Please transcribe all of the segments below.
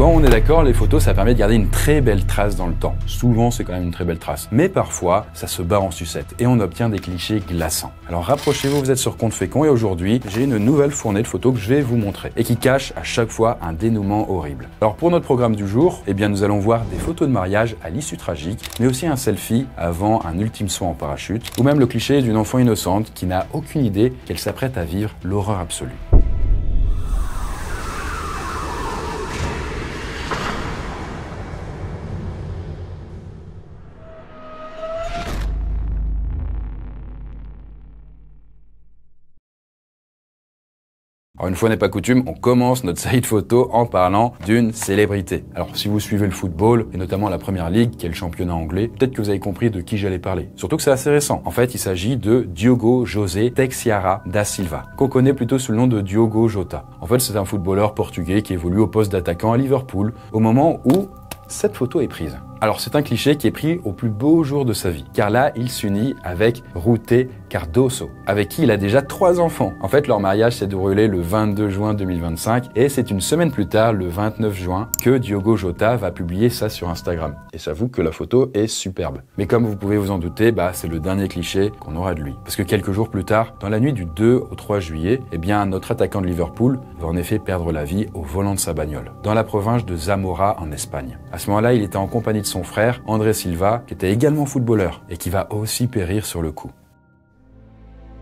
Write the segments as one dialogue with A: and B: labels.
A: Bon, on est d'accord, les photos, ça permet de garder une très belle trace dans le temps. Souvent, c'est quand même une très belle trace. Mais parfois, ça se barre en sucette et on obtient des clichés glaçants. Alors rapprochez-vous, vous êtes sur Compte Fécond et aujourd'hui, j'ai une nouvelle fournée de photos que je vais vous montrer et qui cache à chaque fois un dénouement horrible. Alors pour notre programme du jour, eh bien nous allons voir des photos de mariage à l'issue tragique, mais aussi un selfie avant un ultime saut en parachute, ou même le cliché d'une enfant innocente qui n'a aucune idée qu'elle s'apprête à vivre l'horreur absolue. Alors une fois n'est pas coutume, on commence notre série de photos en parlant d'une célébrité. Alors si vous suivez le football, et notamment la Première Ligue, qui est le championnat anglais, peut-être que vous avez compris de qui j'allais parler. Surtout que c'est assez récent. En fait, il s'agit de Diogo José Teixeira da Silva, qu'on connaît plutôt sous le nom de Diogo Jota. En fait, c'est un footballeur portugais qui évolue au poste d'attaquant à Liverpool, au moment où cette photo est prise. Alors c'est un cliché qui est pris au plus beau jour de sa vie, car là il s'unit avec Ruth Cardoso, avec qui il a déjà 3 enfants. En fait leur mariage s'est déroulé le 22 juin 2025 et c'est une semaine plus tard, le 29 juin, que Diogo Jota va publier ça sur Instagram. Et j'avoue que la photo est superbe. Mais comme vous pouvez vous en douter, c'est le dernier cliché qu'on aura de lui. Parce que quelques jours plus tard, dans la nuit du 2 au 3 juillet, eh bien notre attaquant de Liverpool va en effet perdre la vie au volant de sa bagnole, dans la province de Zamora en Espagne. À ce moment-là, il était en compagnie de son frère, André Silva, qui était également footballeur et qui va aussi périr sur le coup.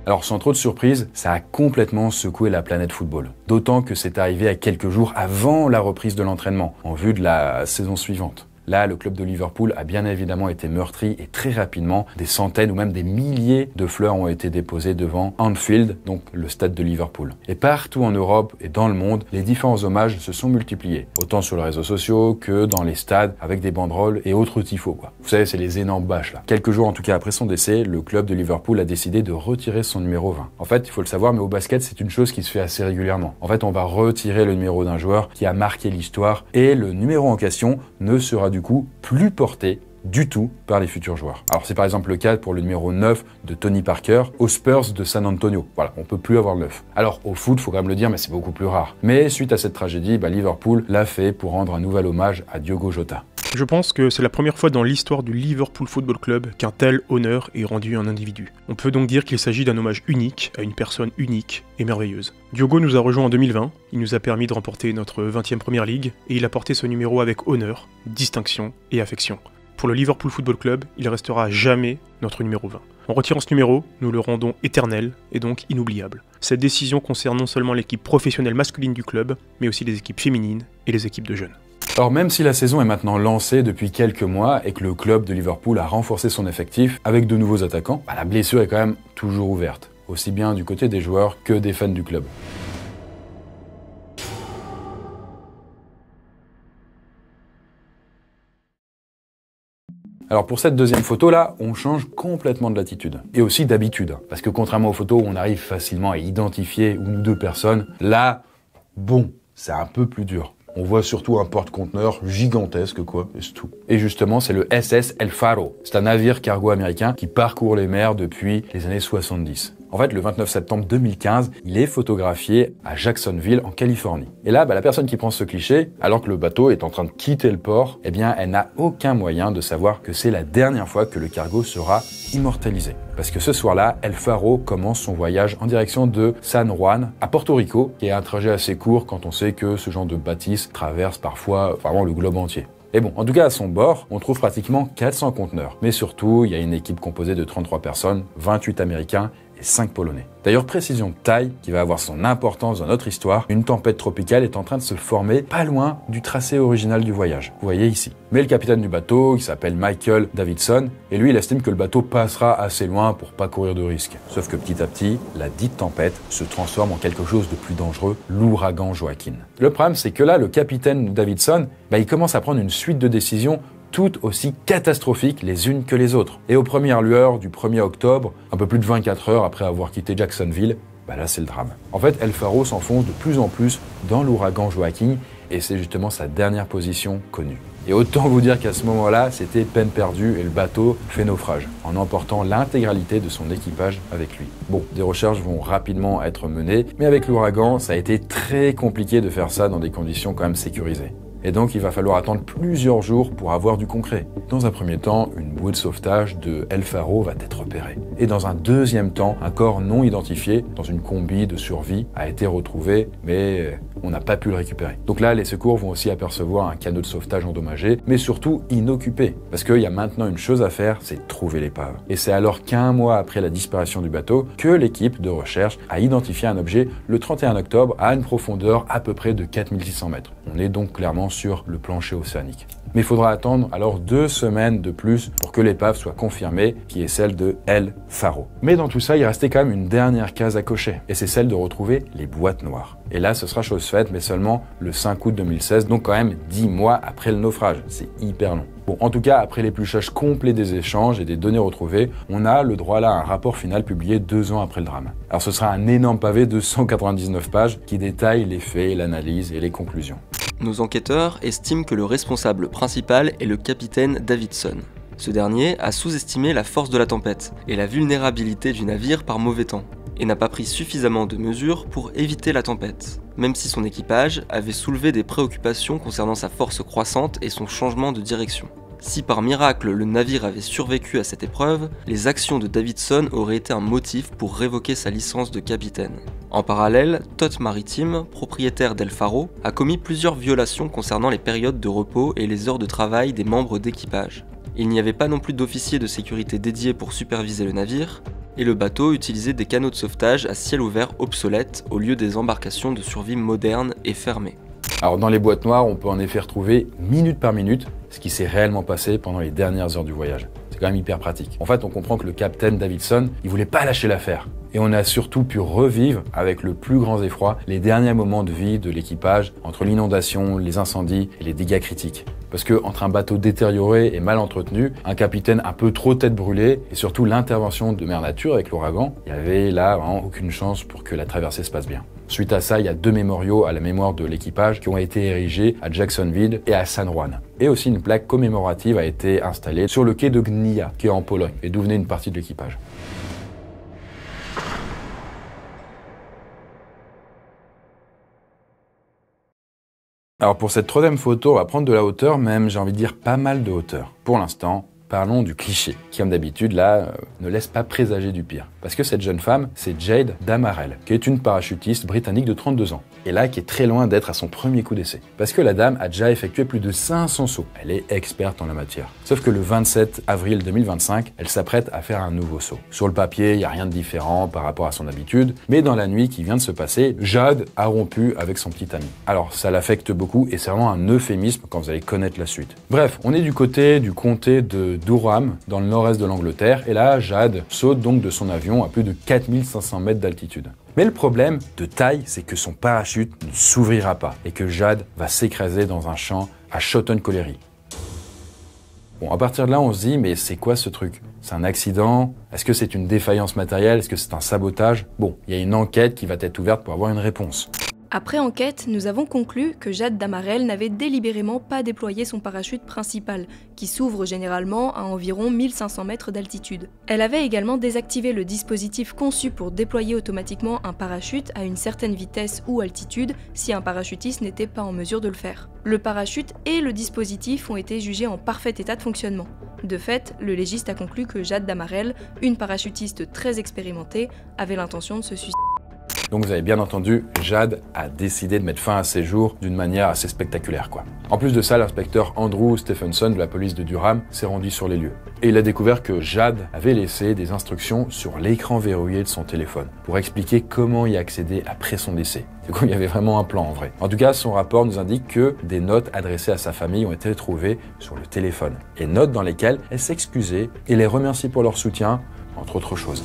A: Alors sans trop de surprise, ça a complètement secoué la planète football. D'autant que c'est arrivé à quelques jours avant la reprise de l'entraînement, en vue de la saison suivante. Là, le club de Liverpool a bien évidemment été meurtri et très rapidement, des centaines ou même des milliers de fleurs ont été déposées devant Anfield, donc le stade de Liverpool. Et partout en Europe et dans le monde, les différents hommages se sont multipliés, autant sur les réseaux sociaux que dans les stades avec des banderoles et autres tifos, quoi. Vous savez, c'est les énormes bâches là. Quelques jours en tout cas après son décès, le club de Liverpool a décidé de retirer son numéro 20. En fait, il faut le savoir, mais au basket, c'est une chose qui se fait assez régulièrement. En fait, on va retirer le numéro d'un joueur qui a marqué l'histoire et le numéro en question ne sera du coup plus porté du tout par les futurs joueurs. Alors c'est par exemple le cas pour le numéro 9 de Tony Parker aux Spurs de San Antonio. Voilà, on peut plus avoir le 9. Alors au foot, faut quand même le dire, mais c'est beaucoup plus rare. Mais suite à cette tragédie, Liverpool l'a fait pour rendre un nouvel hommage à Diogo Jota.
B: Je pense que c'est la première fois dans l'histoire du Liverpool Football Club qu'un tel honneur est rendu à un individu. On peut donc dire qu'il s'agit d'un hommage unique à une personne unique et merveilleuse. Diogo nous a rejoint en 2020, il nous a permis de remporter notre 20e Première Ligue et il a porté ce numéro avec honneur, distinction et affection. Pour le Liverpool Football Club, il restera jamais notre numéro 20. En retirant ce numéro, nous le rendons éternel et donc inoubliable. Cette décision concerne non seulement l'équipe professionnelle masculine du club, mais aussi les équipes féminines et les équipes de jeunes.
A: Alors même si la saison est maintenant lancée depuis quelques mois et que le club de Liverpool a renforcé son effectif avec de nouveaux attaquants, la blessure est quand même toujours ouverte, aussi bien du côté des joueurs que des fans du club. Alors pour cette deuxième photo là, on change complètement de latitude. Et aussi d'habitude. Parce que contrairement aux photos où on arrive facilement à identifier une ou deux personnes, là, bon, c'est un peu plus dur. On voit surtout un porte-conteneur gigantesque, quoi, et c'est tout. Et justement, c'est le SS El Faro. C'est un navire cargo américain qui parcourt les mers depuis les années 70. En fait, le 29 septembre 2015, il est photographié à Jacksonville, en Californie. Et là, la personne qui prend ce cliché, alors que le bateau est en train de quitter le port, eh bien, elle n'a aucun moyen de savoir que c'est la dernière fois que le cargo sera immortalisé. Parce que ce soir-là, El Faro commence son voyage en direction de San Juan, à Porto Rico, qui est un trajet assez court quand on sait que ce genre de bâtisse traverse parfois vraiment le globe entier. Et bon, en tout cas, à son bord, on trouve pratiquement 400 conteneurs. Mais surtout, il y a une équipe composée de 33 personnes, 28 Américains et 5 Polonais. D'ailleurs, précision de taille, qui va avoir son importance dans notre histoire, une tempête tropicale est en train de se former pas loin du tracé original du voyage. Vous voyez ici. Mais le capitaine du bateau, il s'appelle Michael Davidson, et lui, il estime que le bateau passera assez loin pour pas courir de risques. Sauf que petit à petit, la dite tempête se transforme en quelque chose de plus dangereux, l'ouragan Joaquin. Le problème, c'est que là, le capitaine Davidson, il commence à prendre une suite de décisions toutes aussi catastrophiques les unes que les autres. Et aux premières lueurs du 1er octobre, un peu plus de 24 heures après avoir quitté Jacksonville, là c'est le drame. En fait, El Faro s'enfonce de plus en plus dans l'ouragan Joaquin et c'est justement sa dernière position connue. Et autant vous dire qu'à ce moment-là, c'était peine perdue et le bateau fait naufrage, en emportant l'intégralité de son équipage avec lui. Bon, des recherches vont rapidement être menées, mais avec l'ouragan, ça a été très compliqué de faire ça dans des conditions quand même sécurisées. Et donc il va falloir attendre plusieurs jours pour avoir du concret. Dans un premier temps, une bouée de sauvetage de El Faro va être repérée. Et dans un deuxième temps, un corps non identifié dans une combi de survie a été retrouvé, mais on n'a pas pu le récupérer. Donc là, les secours vont aussi apercevoir un canot de sauvetage endommagé, mais surtout inoccupé. Parce qu'il y a maintenant une chose à faire, c'est trouver l'épave. Et c'est alors qu'un mois après la disparition du bateau que l'équipe de recherche a identifié un objet le 31 octobre à une profondeur à peu près de 4600 mètres. On est donc clairement sur le plancher océanique. Mais il faudra attendre alors 2 semaines de plus pour que l'épave soit confirmée, qui est celle de El Faro. Mais dans tout ça, il restait quand même une dernière case à cocher, et c'est celle de retrouver les boîtes noires. Et là, ce sera chose faite, mais seulement le 5 août 2016, donc quand même 10 mois après le naufrage. C'est hyper long. Bon, en tout cas, après l'épluchage complet des échanges et des données retrouvées, on a le droit là à un rapport final publié 2 ans après le drame. Alors ce sera un énorme pavé de 199 pages qui détaille les faits, l'analyse et les conclusions.
C: Nos enquêteurs estiment que le responsable principal est le capitaine Davidson. Ce dernier a sous-estimé la force de la tempête et la vulnérabilité du navire par mauvais temps, et n'a pas pris suffisamment de mesures pour éviter la tempête, même si son équipage avait soulevé des préoccupations concernant sa force croissante et son changement de direction. Si par miracle le navire avait survécu à cette épreuve, les actions de Davidson auraient été un motif pour révoquer sa licence de capitaine. En parallèle, Tot Maritime, propriétaire d'El Faro, a commis plusieurs violations concernant les périodes de repos et les heures de travail des membres d'équipage. Il n'y avait pas non plus d'officier de sécurité dédié pour superviser le navire, et le bateau utilisait des canots de sauvetage à ciel ouvert obsolètes au lieu des embarcations de survie modernes et fermées.
A: Alors dans les boîtes noires, on peut en effet retrouver minute par minute ce qui s'est réellement passé pendant les dernières heures du voyage. C'est quand même hyper pratique. En fait, on comprend que le capitaine Davidson, il voulait pas lâcher l'affaire. Et on a surtout pu revivre, avec le plus grand effroi, les derniers moments de vie de l'équipage, entre l'inondation, les incendies et les dégâts critiques. Parce que entre un bateau détérioré et mal entretenu, un capitaine un peu trop tête brûlée, et surtout l'intervention de Mère Nature avec l'ouragan, il y avait là vraiment aucune chance pour que la traversée se passe bien. Suite à ça, il y a 2 mémoriaux à la mémoire de l'équipage qui ont été érigés à Jacksonville et à San Juan. Et aussi une plaque commémorative a été installée sur le quai de Gdynia, qui est en Pologne, et d'où venait une partie de l'équipage. Alors pour cette 3e photo, on va prendre de la hauteur, même j'ai envie de dire pas mal de hauteur. Pour l'instant, parlons du cliché, qui comme d'habitude là, ne laisse pas présager du pire. Parce que cette jeune femme, c'est Jade Damarel, qui est une parachutiste britannique de 32 ans. Et là, qui est très loin d'être à son premier coup d'essai. Parce que la dame a déjà effectué plus de 500 sauts. Elle est experte en la matière. Sauf que le 27 avril 2025, elle s'apprête à faire un nouveau saut. Sur le papier, il n'y a rien de différent par rapport à son habitude, mais dans la nuit qui vient de se passer, Jade a rompu avec son petit ami. Alors, ça l'affecte beaucoup et c'est vraiment un euphémisme quand vous allez connaître la suite. Bref, on est du côté du comté de Durham, dans le nord-est de l'Angleterre, et là, Jade saute donc de son avion à plus de 4500 mètres d'altitude. Mais le problème de taille, c'est que son parachute ne s'ouvrira pas et que Jade va s'écraser dans un champ à Chawton Colliery. Bon, à partir de là, on se dit, mais c'est quoi ce truc? C'est un accident? Est-ce que c'est une défaillance matérielle? Est-ce que c'est un sabotage? Bon, il y a une enquête qui va être ouverte pour avoir une réponse.
D: Après enquête, nous avons conclu que Jade Damarel n'avait délibérément pas déployé son parachute principal, qui s'ouvre généralement à environ 1500 mètres d'altitude. Elle avait également désactivé le dispositif conçu pour déployer automatiquement un parachute à une certaine vitesse ou altitude si un parachutiste n'était pas en mesure de le faire. Le parachute et le dispositif ont été jugés en parfait état de fonctionnement. De fait, le légiste a conclu que Jade Damarel, une parachutiste très expérimentée, avait l'intention de se suicider.
A: Donc vous avez bien entendu, Jade a décidé de mettre fin à ses jours d'une manière assez spectaculaire, quoi. En plus de ça, l'inspecteur Andrew Stephenson de la police de Durham s'est rendu sur les lieux. Et il a découvert que Jade avait laissé des instructions sur l'écran verrouillé de son téléphone pour expliquer comment y accéder après son décès. Du coup, il y avait vraiment un plan en vrai. En tout cas, son rapport nous indique que des notes adressées à sa famille ont été trouvées sur le téléphone. Et notes dans lesquelles elle s'excusait et les remercie pour leur soutien, entre autres choses.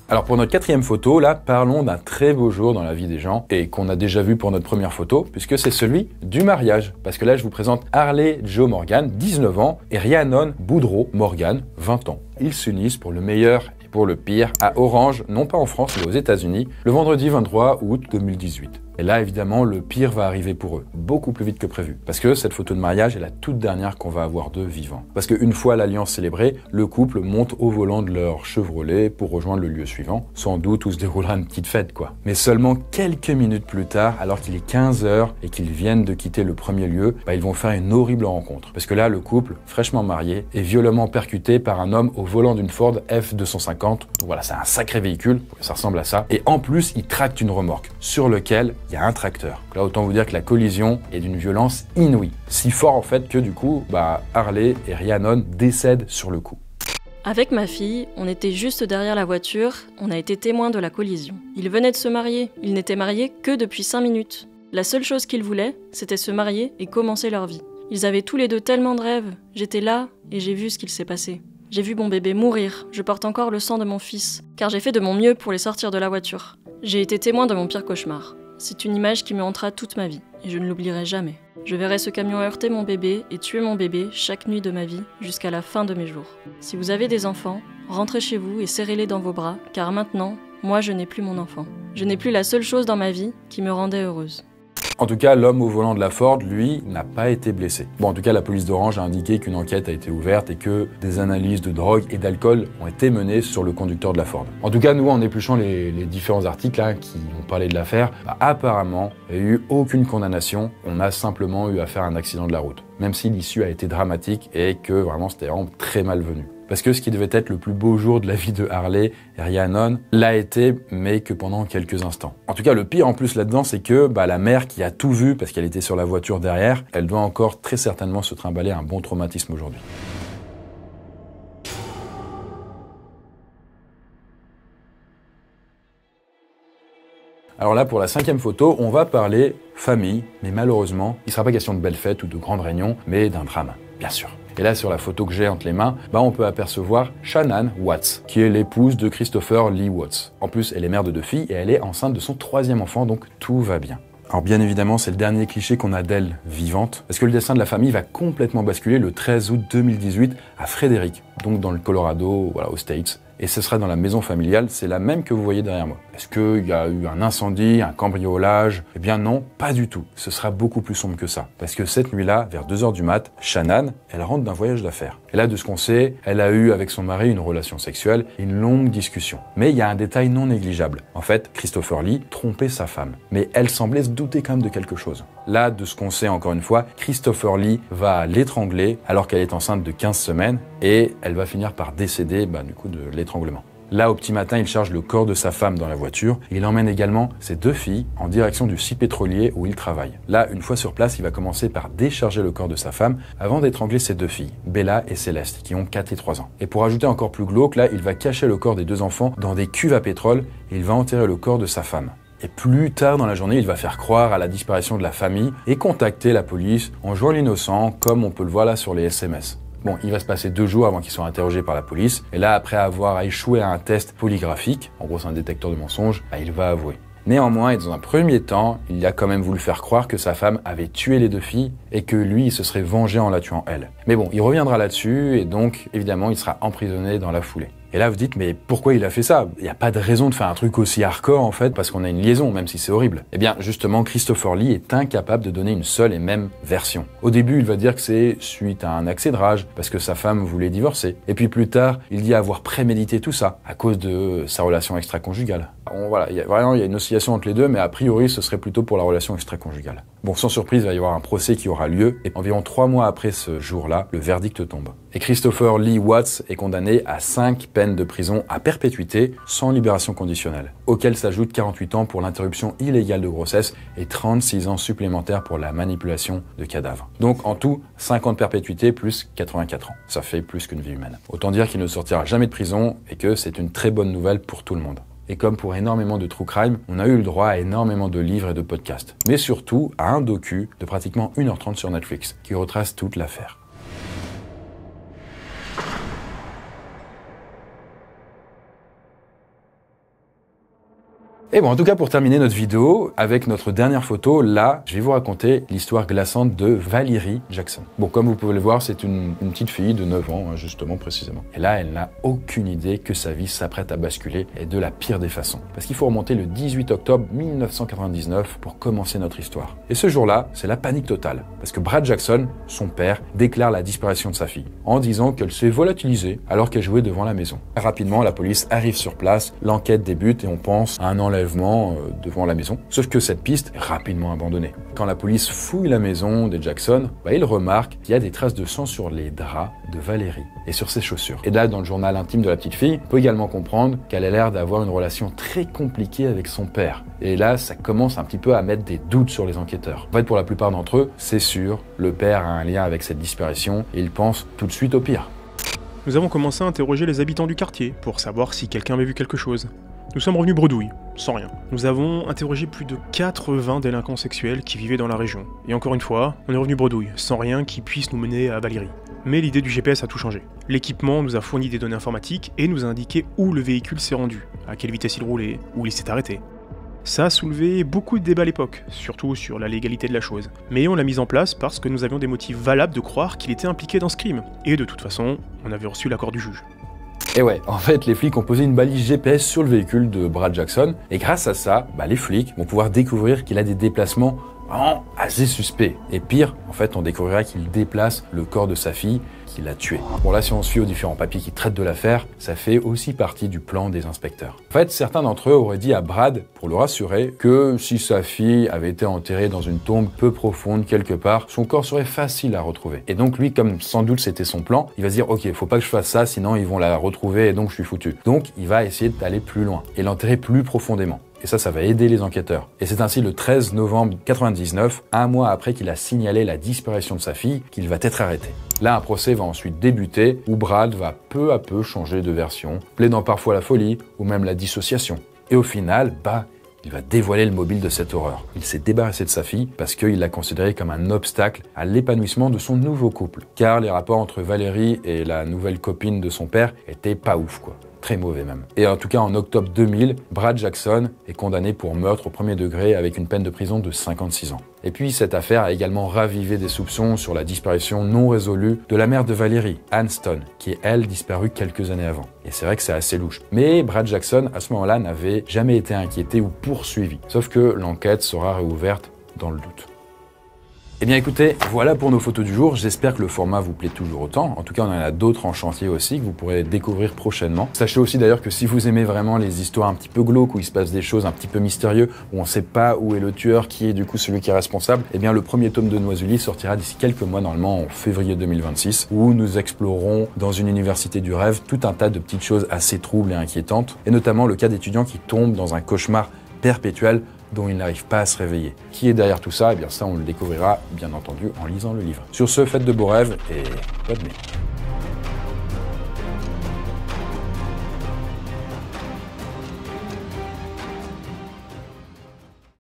A: Alors pour notre 4e photo, là, parlons d'un très beau jour dans la vie des gens et qu'on a déjà vu pour notre première photo, puisque c'est celui du mariage. Parce que là, je vous présente Harley Joe Morgan, 19 ans, et Rhiannon Boudreau Morgan, 20 ans. Ils s'unissent pour le meilleur et pour le pire à Orange, non pas en France, mais aux États-Unis, le vendredi 23 août 2018. Et là, évidemment, le pire va arriver pour eux, beaucoup plus vite que prévu. Parce que cette photo de mariage est la toute dernière qu'on va avoir d'eux vivants. Parce qu'une fois l'alliance célébrée, le couple monte au volant de leur Chevrolet pour rejoindre le lieu suivant, sans doute où se déroulera une petite fête, quoi. Mais seulement quelques minutes plus tard, alors qu'il est 15h et qu'ils viennent de quitter le premier lieu, ils vont faire une horrible rencontre. Parce que là, le couple, fraîchement marié, est violemment percuté par un homme au volant d'une Ford F250. Donc voilà, c'est un sacré véhicule, ça ressemble à ça. Et en plus, il tracte une remorque, sur lequel il y a un tracteur. Là, autant vous dire que la collision est d'une violence inouïe. Si fort en fait que du coup, Harley et Rhiannon décèdent sur le coup.
E: Avec ma fille, on était juste derrière la voiture, on a été témoin de la collision. Ils venaient de se marier, ils n'étaient mariés que depuis 5 minutes. La seule chose qu'ils voulaient, c'était se marier et commencer leur vie. Ils avaient tous les deux tellement de rêves, j'étais là et j'ai vu ce qu'il s'est passé. J'ai vu mon bébé mourir, je porte encore le sang de mon fils, car j'ai fait de mon mieux pour les sortir de la voiture. J'ai été témoin de mon pire cauchemar. C'est une image qui me hantera toute ma vie, et je ne l'oublierai jamais. Je verrai ce camion heurter mon bébé et tuer mon bébé chaque nuit de ma vie jusqu'à la fin de mes jours. Si vous avez des enfants, rentrez chez vous et serrez-les dans vos bras, car maintenant, moi je n'ai plus mon enfant. Je n'ai plus la seule chose dans ma vie qui me rendait heureuse.
A: En tout cas, l'homme au volant de la Ford, lui, n'a pas été blessé. En tout cas, la police d'Orange a indiqué qu'une enquête a été ouverte et que des analyses de drogue et d'alcool ont été menées sur le conducteur de la Ford. En tout cas, nous, en épluchant les différents articles qui ont parlé de l'affaire, apparemment, il n'y a eu aucune condamnation. On a simplement eu affaire à un accident de la route. Même si l'issue a été dramatique et que vraiment, c'était vraiment très malvenu. Parce que ce qui devait être le plus beau jour de la vie de Harley et Rhiannon l'a été, mais que pendant quelques instants. En tout cas, le pire en plus là-dedans, c'est que la mère qui a tout vu, parce qu'elle était sur la voiture derrière, elle doit encore très certainement se trimballer un bon traumatisme aujourd'hui. Alors là, pour la 5e photo, on va parler famille, mais malheureusement, il ne sera pas question de belles fêtes ou de grandes réunions, mais d'un drame, bien sûr. Et là, sur la photo que j'ai entre les mains, on peut apercevoir Shannon Watts, qui est l'épouse de Christopher Lee Watts. En plus, elle est mère de 2 filles et elle est enceinte de son 3e enfant, donc tout va bien. Alors bien évidemment, c'est le dernier cliché qu'on a d'elle vivante, parce que le destin de la famille va complètement basculer le 13 août 2018 à Frederick, donc dans le Colorado, aux States. Et ce sera dans la maison familiale, c'est la même que vous voyez derrière moi. Est-ce qu'il y a eu un incendie, un cambriolage? Eh bien non, pas du tout. Ce sera beaucoup plus sombre que ça. Parce que cette nuit-là, vers 2h du mat, Shannon, elle rentre d'un voyage d'affaires. Et là, de ce qu'on sait, elle a eu avec son mari une relation sexuelle et une longue discussion. Mais il y a un détail non négligeable. En fait, Christopher Lee trompait sa femme. Mais elle semblait se douter quand même de quelque chose. Là, de ce qu'on sait encore une fois, Christopher Lee va l'étrangler alors qu'elle est enceinte de 15 semaines et elle va finir par décéder du coup de l'étranglement. Là, au petit matin, il charge le corps de sa femme dans la voiture et il emmène également ses 2 filles en direction du site pétrolier où il travaille. Là, une fois sur place, il va commencer par décharger le corps de sa femme avant d'étrangler ses 2 filles, Bella et Céleste, qui ont 4 et 3 ans. Et pour ajouter encore plus glauque, là, il va cacher le corps des 2 enfants dans des cuves à pétrole et il va enterrer le corps de sa femme. Et plus tard dans la journée, il va faire croire à la disparition de la famille et contacter la police en jouant l'innocent, comme on peut le voir là sur les SMS. Bon, il va se passer 2 jours avant qu'il soit interrogé par la police. Et là, après avoir échoué à un test polygraphique, en gros c'est un détecteur de mensonges, il va avouer. Néanmoins, et dans un premier temps, il a quand même voulu faire croire que sa femme avait tué les 2 filles et que lui, il se serait vengé en la tuant elle. Mais bon, il reviendra là-dessus et donc, évidemment, il sera emprisonné dans la foulée. Et là, vous dites, mais pourquoi il a fait ça? Il n'y a pas de raison de faire un truc aussi hardcore, en fait, parce qu'on a une liaison, même si c'est horrible. Eh bien, justement, Christopher Lee est incapable de donner une seule et même version. Au début, il va dire que c'est suite à un accès de rage, parce que sa femme voulait divorcer. Et puis plus tard, il dit avoir prémédité tout ça, à cause de sa relation extra-conjugale. Il y a une oscillation entre les deux, mais a priori, ce serait plutôt pour la relation extra-conjugale. Bon, sans surprise, il va y avoir un procès qui aura lieu, et environ 3 mois après ce jour-là, le verdict tombe. Et Christopher Lee Watts est condamné à 5 peines de prison à perpétuité sans libération conditionnelle, auxquelles s'ajoutent 48 ans pour l'interruption illégale de grossesse et 36 ans supplémentaires pour la manipulation de cadavres. Donc en tout, 5 ans de perpétuité plus 84 ans. Ça fait plus qu'une vie humaine. Autant dire qu'il ne sortira jamais de prison et que c'est une très bonne nouvelle pour tout le monde. Et comme pour énormément de true crime, on a eu le droit à énormément de livres et de podcasts. Mais surtout à un docu de pratiquement 1h30 sur Netflix, qui retrace toute l'affaire. Et bon, en tout cas, pour terminer notre vidéo, avec notre dernière photo, là, je vais vous raconter l'histoire glaçante de Valerie Jackson. Bon, comme vous pouvez le voir, c'est une petite fille de 9 ans, justement, précisément. Et là, elle n'a aucune idée que sa vie s'apprête à basculer, et de la pire des façons. Parce qu'il faut remonter le 18 octobre 1999 pour commencer notre histoire. Et ce jour-là, c'est la panique totale. Parce que Brad Jackson, son père, déclare la disparition de sa fille, en disant qu'elle s'est volatilisée alors qu'elle jouait devant la maison. Rapidement, la police arrive sur place, l'enquête débute et on pense à un enlèvement devant la maison. Sauf que cette piste est rapidement abandonnée. Quand la police fouille la maison des Jackson, il remarque qu'il y a des traces de sang sur les draps de Valerie et sur ses chaussures. Et là, dans le journal intime de la petite fille, on peut également comprendre qu'elle a l'air d'avoir une relation très compliquée avec son père. Et là, ça commence un petit peu à mettre des doutes sur les enquêteurs. En fait, pour la plupart d'entre eux, c'est sûr, le père a un lien avec cette disparition et ils pensent tout de suite au pire.
B: Nous avons commencé à interroger les habitants du quartier pour savoir si quelqu'un avait vu quelque chose. Nous sommes revenus bredouilles, sans rien. Nous avons interrogé plus de 80 délinquants sexuels qui vivaient dans la région. Et encore une fois, on est revenu bredouilles, sans rien qui puisse nous mener à Valerie. Mais l'idée du GPS a tout changé. L'équipement nous a fourni des données informatiques et nous a indiqué où le véhicule s'est rendu, à quelle vitesse il roulait, où il s'est arrêté. Ça a soulevé beaucoup de débats à l'époque, surtout sur la légalité de la chose. Mais on l'a mise en place parce que nous avions des motifs valables de croire qu'il était impliqué dans ce crime. Et de toute façon, on avait reçu l'accord du juge.
A: Et ouais, en fait, les flics ont posé une balise GPS sur le véhicule de Brad Jackson, et grâce à ça, les flics vont pouvoir découvrir qu'il a des déplacements vraiment assez suspects. Et pire, en fait, on découvrira qu'il déplace le corps de sa fille, qu'il a tué. Bon là, si on se fie aux différents papiers qui traitent de l'affaire, ça fait aussi partie du plan des inspecteurs. En fait, certains d'entre eux auraient dit à Brad, pour le rassurer, que si sa fille avait été enterrée dans une tombe peu profonde quelque part, son corps serait facile à retrouver. Et donc lui, comme sans doute c'était son plan, il va se dire « Ok, faut pas que je fasse ça, sinon ils vont la retrouver et donc je suis foutu ». Donc il va essayer d'aller plus loin et l'enterrer plus profondément. Et ça va aider les enquêteurs. Et c'est ainsi le 13 novembre 1999, un mois après qu'il a signalé la disparition de sa fille, qu'il va être arrêté. Là, un procès va ensuite débuter, où Brad va peu à peu changer de version, plaidant parfois la folie, ou même la dissociation. Et au final, il va dévoiler le mobile de cette horreur. Il s'est débarrassé de sa fille parce qu'il l'a considérée comme un obstacle à l'épanouissement de son nouveau couple. Car les rapports entre Valerie et la nouvelle copine de son père étaient pas ouf, quoi. Très mauvais même. Et en tout cas, en octobre 2000, Brad Jackson est condamné pour meurtre au premier degré avec une peine de prison de 56 ans. Et puis, cette affaire a également ravivé des soupçons sur la disparition non résolue de la mère de Valerie, Ann Stone, qui est, elle, disparue quelques années avant. Et c'est vrai que c'est assez louche. Mais Brad Jackson, à ce moment-là, n'avait jamais été inquiété ou poursuivi. Sauf que l'enquête sera réouverte dans le doute. Eh bien écoutez, voilà pour nos photos du jour. J'espère que le format vous plaît toujours autant. En tout cas, on en a d'autres en chantier aussi que vous pourrez découvrir prochainement. Sachez aussi d'ailleurs que si vous aimez vraiment les histoires un petit peu glauques, où il se passe des choses un petit peu mystérieuses, où on ne sait pas où est le tueur, qui est du coup celui qui est responsable, eh bien le premier tome de Noisuli sortira d'ici quelques mois, normalement en février 2026, où nous explorerons dans une université du rêve tout un tas de petites choses assez troubles et inquiétantes, et notamment le cas d'étudiants qui tombent dans un cauchemar perpétuel dont ils n'arrivent pas à se réveiller. Qui est derrière tout ça? Eh bien ça, on le découvrira, bien entendu, en lisant le livre. Sur ce, faites de beaux rêves et bonne nuit.